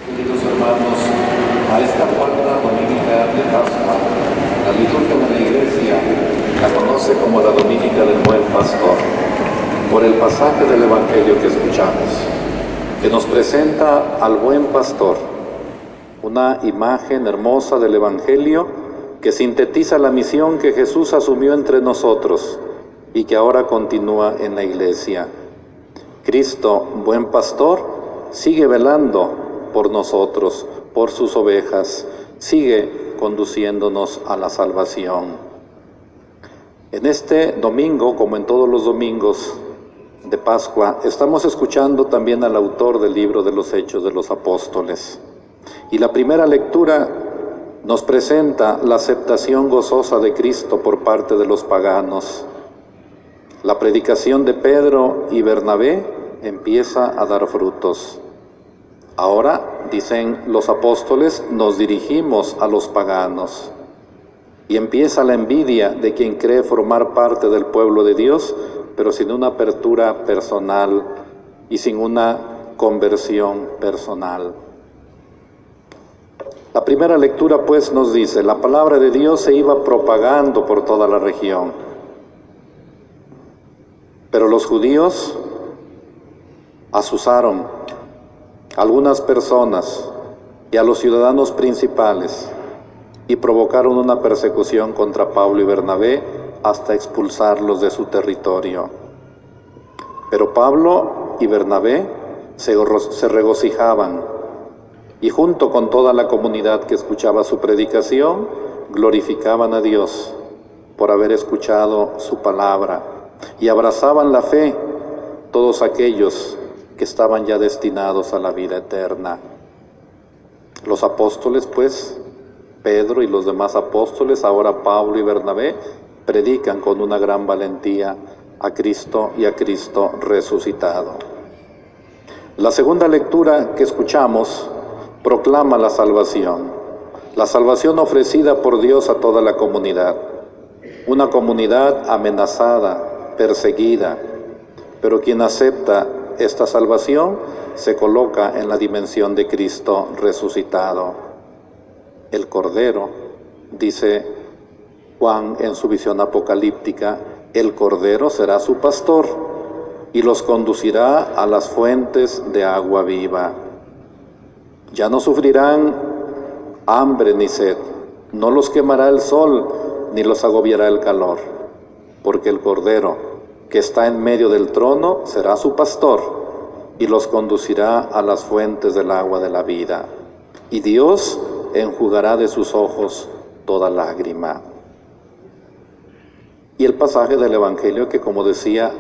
Queridos hermanos, a esta cuarta dominica de Pascua, la liturgia de la Iglesia la conoce como la Dominica del Buen Pastor, por el pasaje del Evangelio que escuchamos, que nos presenta al Buen Pastor, una imagen hermosa del Evangelio que sintetiza la misión que Jesús asumió entre nosotros y que ahora continúa en la Iglesia. Cristo, Buen Pastor, sigue velando por nosotros, por sus ovejas, sigue conduciéndonos a la salvación. En este domingo, como en todos los domingos de Pascua, estamos escuchando también al autor del libro de los Hechos de los Apóstoles. Y la primera lectura nos presenta la aceptación gozosa de Cristo por parte de los paganos. La predicación de Pedro y Bernabé empieza a dar frutos. Ahora, dicen los apóstoles, nos dirigimos a los paganos. Y empieza la envidia de quien cree formar parte del pueblo de Dios, pero sin una apertura personal y sin una conversión personal. La primera lectura, pues, nos dice, la palabra de Dios se iba propagando por toda la región. Pero los judíos asusaron a algunas personas y a los ciudadanos principales y provocaron una persecución contra Pablo y Bernabé hasta expulsarlos de su territorio. Pero Pablo y Bernabé se regocijaban y junto con toda la comunidad que escuchaba su predicación, glorificaban a Dios por haber escuchado su palabra y abrazaban la fe todos aquellos que estaban ya destinados a la vida eterna. Los apóstoles, pues, Pedro y los demás apóstoles, ahora Pablo y Bernabé, predican con una gran valentía a Cristo y a Cristo resucitado. La segunda lectura que escuchamos proclama la salvación ofrecida por Dios a toda la comunidad, una comunidad amenazada, perseguida, pero quien acepta esta salvación se coloca en la dimensión de Cristo resucitado. El Cordero, dice Juan en su visión apocalíptica, el Cordero será su pastor y los conducirá a las fuentes de agua viva. Ya no sufrirán hambre ni sed, no los quemará el sol ni los agobiará el calor, porque el Cordero que está en medio del trono será su pastor y los conducirá a las fuentes del agua de la vida. Y Dios enjugará de sus ojos toda lágrima. Y el pasaje del Evangelio que, como decía,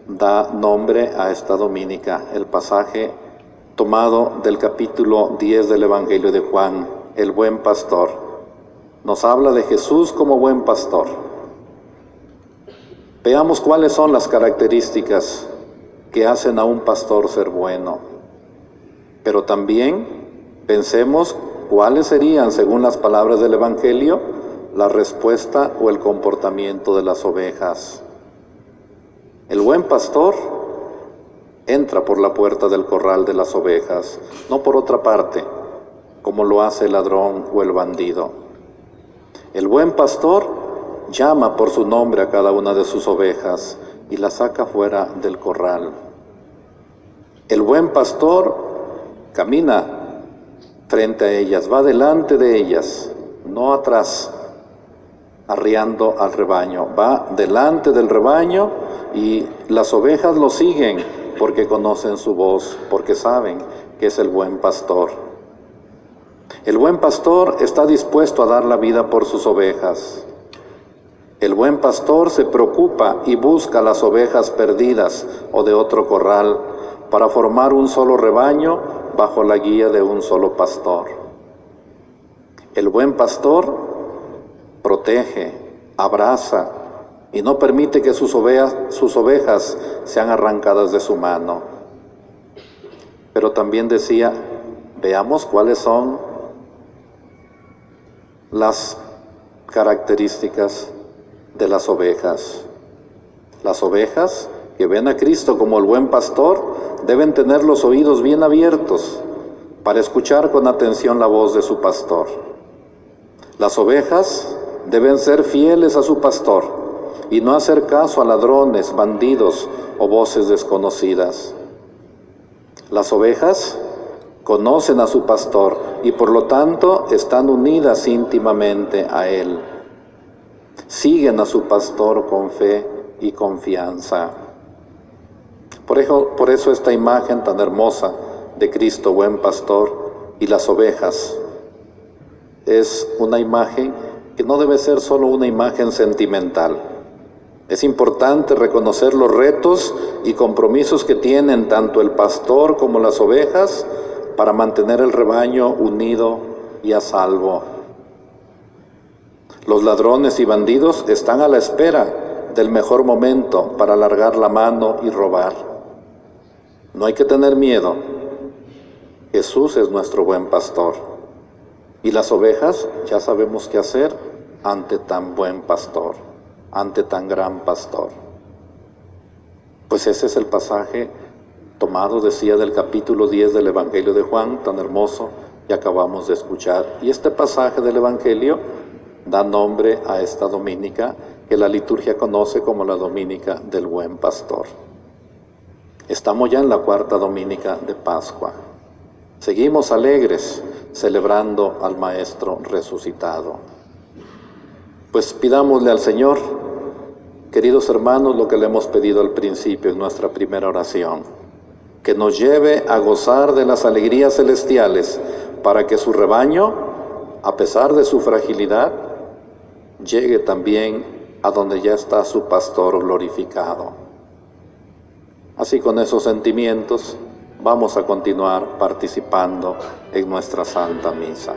da nombre a esta dominica, el pasaje tomado del capítulo 10 del Evangelio de Juan, el buen pastor, nos habla de Jesús como buen pastor. Veamos cuáles son las características que hacen a un pastor ser bueno, pero también pensemos cuáles serían, según las palabras del Evangelio, la respuesta o el comportamiento de las ovejas. El buen pastor entra por la puerta del corral de las ovejas, no por otra parte, como lo hace el ladrón o el bandido. El buen pastor llama por su nombre a cada una de sus ovejas y la saca fuera del corral. El buen pastor camina frente a ellas, va delante de ellas, no atrás, arriando al rebaño, va delante del rebaño y las ovejas lo siguen porque conocen su voz, porque saben que es el buen pastor. El buen pastor está dispuesto a dar la vida por sus ovejas. El buen pastor se preocupa y busca las ovejas perdidas o de otro corral para formar un solo rebaño bajo la guía de un solo pastor. El buen pastor protege, abraza y no permite que sus ovejas sean arrancadas de su mano. Pero también decía, veamos cuáles son las características de las ovejas. Las ovejas que ven a Cristo como el buen pastor deben tener los oídos bien abiertos para escuchar con atención la voz de su pastor. Las ovejas deben ser fieles a su pastor y no hacer caso a ladrones, bandidos o voces desconocidas. Las ovejas conocen a su pastor y por lo tanto están unidas íntimamente a él. Siguen a su pastor con fe y confianza. Por eso esta imagen tan hermosa de Cristo buen pastor y las ovejas es una imagen que no debe ser solo una imagen sentimental. Es importante reconocer los retos y compromisos que tienen tanto el pastor como las ovejas para mantener el rebaño unido y a salvo. Los ladrones y bandidos están a la espera del mejor momento para alargar la mano y robar. No hay que tener miedo. Jesús es nuestro buen pastor. Y las ovejas ya sabemos qué hacer ante tan buen pastor, ante tan gran pastor. Pues ese es el pasaje tomado, decía, del capítulo 10 del Evangelio de Juan, tan hermoso que acabamos de escuchar. Y este pasaje del Evangelio da nombre a esta dominica que la liturgia conoce como la Dominica del Buen Pastor. Estamos ya en la cuarta dominica de Pascua. Seguimos alegres celebrando al Maestro resucitado. Pues pidámosle al Señor, queridos hermanos, lo que le hemos pedido al principio en nuestra primera oración, que nos lleve a gozar de las alegrías celestiales para que su rebaño, a pesar de su fragilidad, llegue también a donde ya está su pastor glorificado. Así, con esos sentimientos, vamos a continuar participando en nuestra Santa Misa.